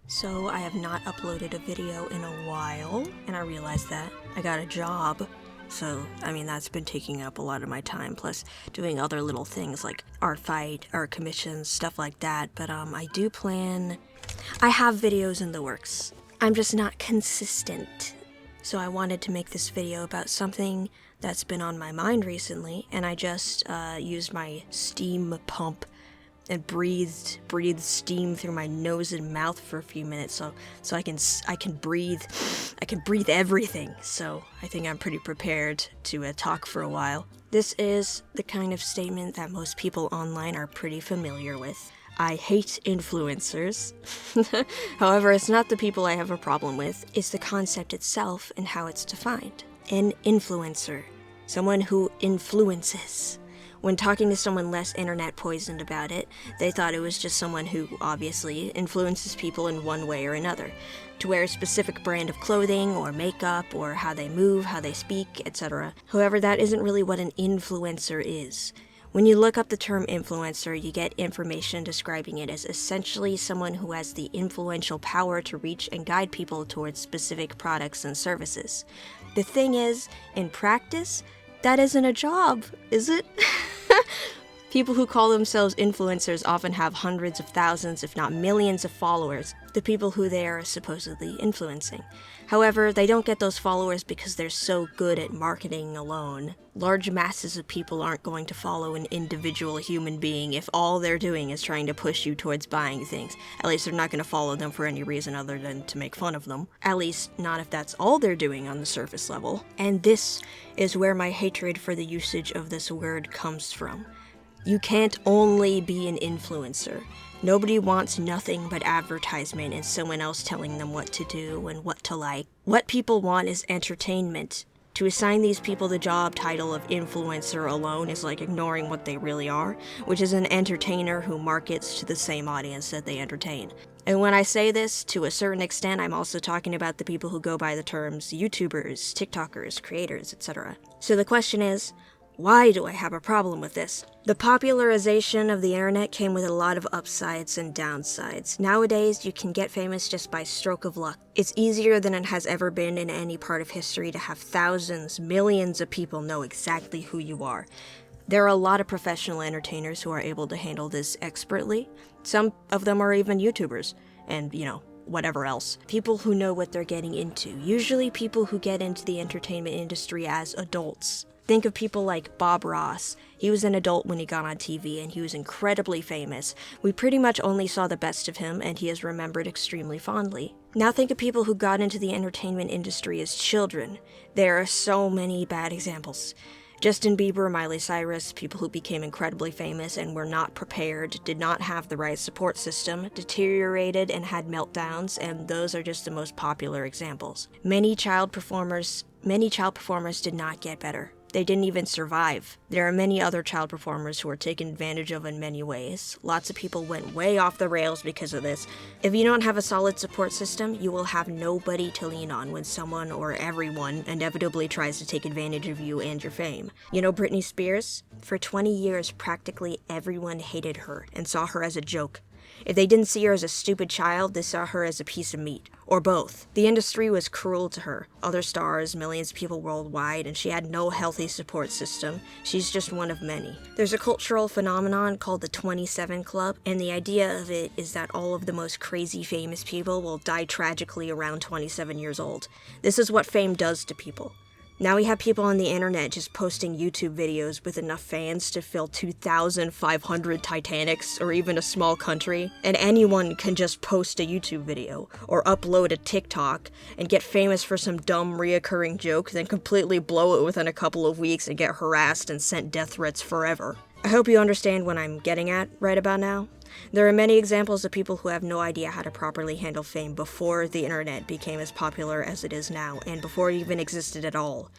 So I have not uploaded a video in a while, and I realized that I got a job. So, that's been taking up a lot of my time, plus doing other little things like art fight, art commissions, stuff like that. But I have videos in the works. I'm just not consistent. So I wanted to make this video about something that's been on my mind recently, and I just used my steam pump and breathed steam through my nose and mouth for a few minutes, so I can breathe everything. So I think I'm pretty prepared to talk for a while. This is the kind of statement that most people online are pretty familiar with. I hate influencers. However, it's not the people I have a problem with, it's the concept itself and how it's defined. An influencer, someone who influences. When talking to someone less internet poisoned about it, they thought it was just someone who obviously influences people in one way or another, to wear a specific brand of clothing or makeup or how they move, how they speak, etc. However, that isn't really what an influencer is. When you look up the term influencer, you get information describing it as essentially someone who has the influential power to reach and guide people towards specific products and services. The thing is, in practice, that isn't a job, is it? People who call themselves influencers often have hundreds of thousands, if not millions of followers, the people who they are supposedly influencing. However, they don't get those followers because they're so good at marketing alone. Large masses of people aren't going to follow an individual human being if all they're doing is trying to push you towards buying things. At least they're not going to follow them for any reason other than to make fun of them. At least not if that's all they're doing on the surface level. And this is where my hatred for the usage of this word comes from. You can't only be an influencer. Nobody wants nothing but advertisement and someone else telling them what to do and what to like. What people want is entertainment. To assign these people the job title of influencer alone is like ignoring what they really are, which is an entertainer who markets to the same audience that they entertain. And when I say this, to a certain extent, I'm also talking about the people who go by the terms YouTubers, TikTokers, creators, etc. So the question is, why do I have a problem with this? The popularization of the internet came with a lot of upsides and downsides. Nowadays, you can get famous just by stroke of luck. It's easier than it has ever been in any part of history to have thousands, millions of people know exactly who you are. There are a lot of professional entertainers who are able to handle this expertly. Some of them are even YouTubers, and whatever else. People who know what they're getting into. Usually people who get into the entertainment industry as adults. Think of people like Bob Ross. He was an adult when he got on TV, and he was incredibly famous. We pretty much only saw the best of him, and he is remembered extremely fondly. Now think of people who got into the entertainment industry as children. There are so many bad examples. Justin Bieber, Miley Cyrus, people who became incredibly famous and were not prepared, did not have the right support system, deteriorated and had meltdowns, and those are just the most popular examples. Many child performers did not get better. They didn't even survive. There are many other child performers who are taken advantage of in many ways. Lots of people went way off the rails because of this. If you don't have a solid support system, you will have nobody to lean on when someone or everyone inevitably tries to take advantage of you and your fame. You know Britney Spears? For 20 years, practically everyone hated her and saw her as a joke. If they didn't see her as a stupid child, they saw her as a piece of meat. Or both. The industry was cruel to her. Other stars, millions of people worldwide, and she had no healthy support system. She's just one of many. There's a cultural phenomenon called the 27 Club, and the idea of it is that all of the most crazy famous people will die tragically around 27 years old. This is what fame does to people. Now we have people on the internet just posting YouTube videos with enough fans to fill 2,500 Titanics or even a small country, and anyone can just post a YouTube video or upload a TikTok and get famous for some dumb reoccurring joke, then completely blow it within a couple of weeks and get harassed and sent death threats forever. I hope you understand what I'm getting at right about now. There are many examples of people who have no idea how to properly handle fame before the internet became as popular as it is now, and before it even existed at all.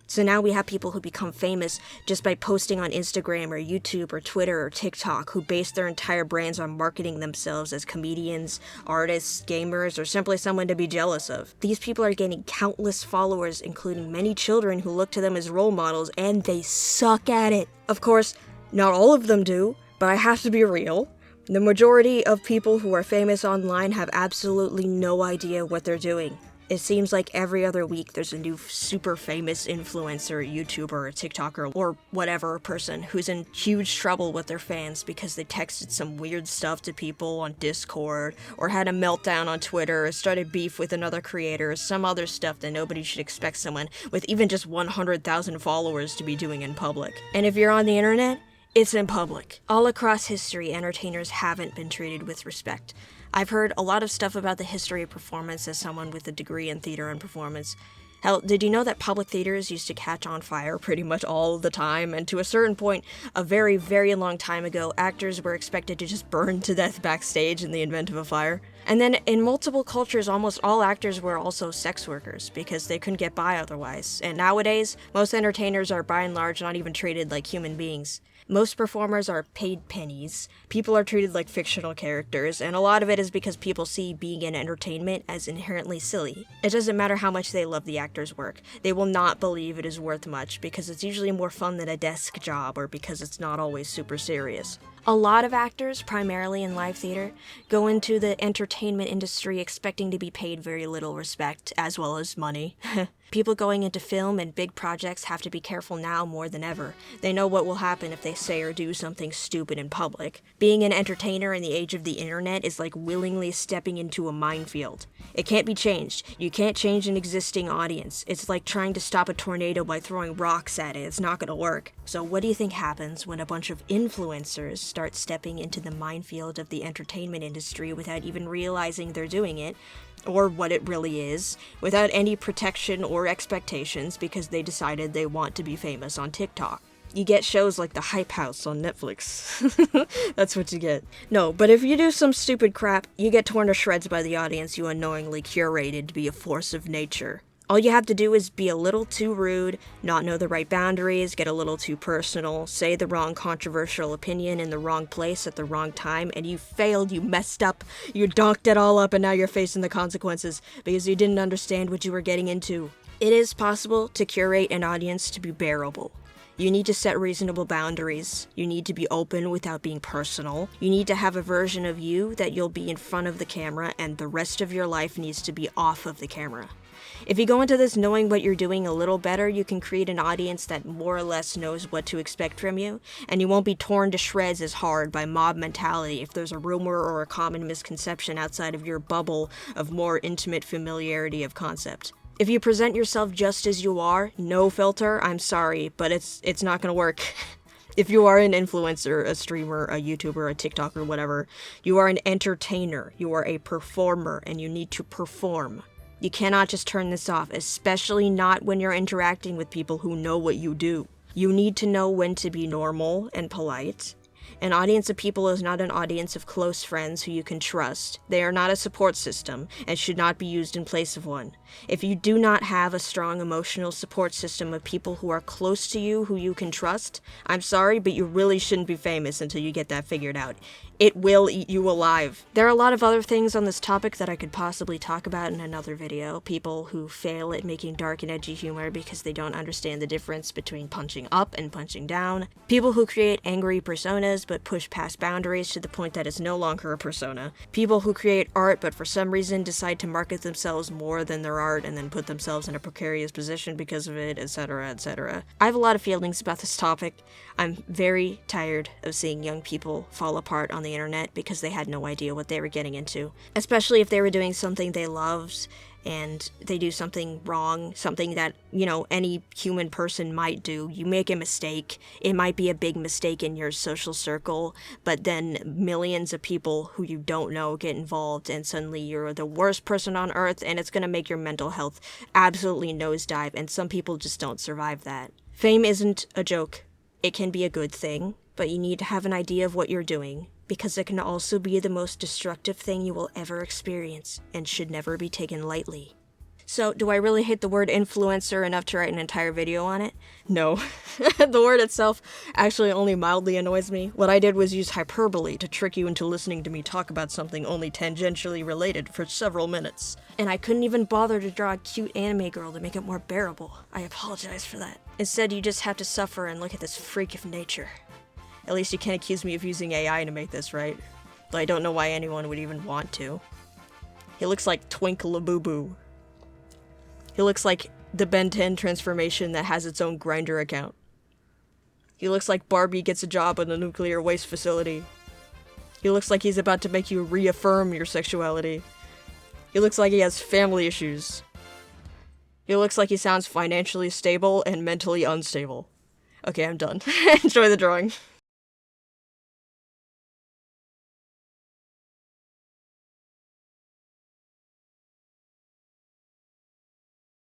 So now we have people who become famous just by posting on Instagram or YouTube or Twitter or TikTok, who base their entire brands on marketing themselves as comedians, artists, gamers, or simply someone to be jealous of. These people are gaining countless followers, including many children who look to them as role models, and they suck at it. Of course, not all of them do, but I have to be real. The majority of people who are famous online have absolutely no idea what they're doing. It seems like every other week there's a new super famous influencer, YouTuber, TikToker, or whatever person who's in huge trouble with their fans because they texted some weird stuff to people on Discord, or had a meltdown on Twitter, or started beef with another creator, or some other stuff that nobody should expect someone with even just 100,000 followers to be doing in public. And if you're on the internet, it's in public. All across history, entertainers haven't been treated with respect. I've heard a lot of stuff about the history of performance as someone with a degree in theater and performance. Hell, did you know that public theaters used to catch on fire pretty much all the time? And to a certain point, a very, very long time ago, actors were expected to just burn to death backstage in the event of a fire. And then in multiple cultures, almost all actors were also sex workers because they couldn't get by otherwise. And nowadays, most entertainers are by and large not even treated like human beings. Most performers are paid pennies, people are treated like fictional characters, and a lot of it is because people see being in entertainment as inherently silly. It doesn't matter how much they love the actor's work, they will not believe it is worth much because it's usually more fun than a desk job or because it's not always super serious. A lot of actors, primarily in live theater, go into the entertainment industry expecting to be paid very little respect, as well as money. People going into film and big projects have to be careful now more than ever. They know what will happen if they say or do something stupid in public. Being an entertainer in the age of the internet is like willingly stepping into a minefield. It can't be changed. You can't change an existing audience. It's like trying to stop a tornado by throwing rocks at it. It's not gonna work. So what do you think happens when a bunch of influencers start stepping into the minefield of the entertainment industry without even realizing they're doing it, or what it really is, without any protection or expectations because they decided they want to be famous on TikTok? You get shows like The Hype House on Netflix. That's what you get. No, but if you do some stupid crap, you get torn to shreds by the audience you unknowingly curated to be a force of nature. All you have to do is be a little too rude, not know the right boundaries, get a little too personal, say the wrong controversial opinion in the wrong place at the wrong time, and you failed, you messed up, you donked it all up, and now you're facing the consequences because you didn't understand what you were getting into. It is possible to curate an audience to be bearable. You need to set reasonable boundaries. You need to be open without being personal. You need to have a version of you that you'll be in front of the camera, and the rest of your life needs to be off of the camera. If you go into this knowing what you're doing a little better, you can create an audience that more or less knows what to expect from you, and you won't be torn to shreds as hard by mob mentality if there's a rumor or a common misconception outside of your bubble of more intimate familiarity of concept. If you present yourself just as you are, no filter, I'm sorry, but it's not gonna work. If you are an influencer, a streamer, a YouTuber, a TikToker, whatever, you are an entertainer, you are a performer, and you need to perform. You cannot just turn this off, especially not when you're interacting with people who know what you do. You need to know when to be normal and polite. An audience of people is not an audience of close friends who you can trust. They are not a support system and should not be used in place of one. If you do not have a strong emotional support system of people who are close to you, who you can trust, I'm sorry, but you really shouldn't be famous until you get that figured out. It will eat you alive. There are a lot of other things on this topic that I could possibly talk about in another video. People who fail at making dark and edgy humor because they don't understand the difference between punching up and punching down. People who create angry personas but push past boundaries to the point that it's no longer a persona. People who create art but for some reason decide to market themselves more than their art and then put themselves in a precarious position because of it, etc., etc. I have a lot of feelings about this topic. I'm very tired of seeing young people fall apart on the internet because they had no idea what they were getting into. Especially if they were doing something they loved and they do something wrong, something that, any human person might do. You make a mistake. It might be a big mistake in your social circle, but then millions of people who you don't know get involved and suddenly you're the worst person on earth and it's going to make your mental health absolutely nosedive, and some people just don't survive that. Fame isn't a joke. It can be a good thing, but you need to have an idea of what you're doing, because it can also be the most destructive thing you will ever experience and should never be taken lightly. So, do I really hate the word influencer enough to write an entire video on it? No. The word itself actually only mildly annoys me. What I did was use hyperbole to trick you into listening to me talk about something only tangentially related for several minutes. And I couldn't even bother to draw a cute anime girl to make it more bearable. I apologize for that. Instead, you just have to suffer and look at this freak of nature. At least you can't accuse me of using AI to make this, right? Though I don't know why anyone would even want to. He looks like Twinkle Labubu. He looks like the Ben 10 transformation that has its own Grindr account. He looks like Barbie gets a job in a nuclear waste facility. He looks like he's about to make you reaffirm your sexuality. He looks like he has family issues. He looks like he sounds financially stable and mentally unstable. Okay, I'm done. Enjoy the drawing.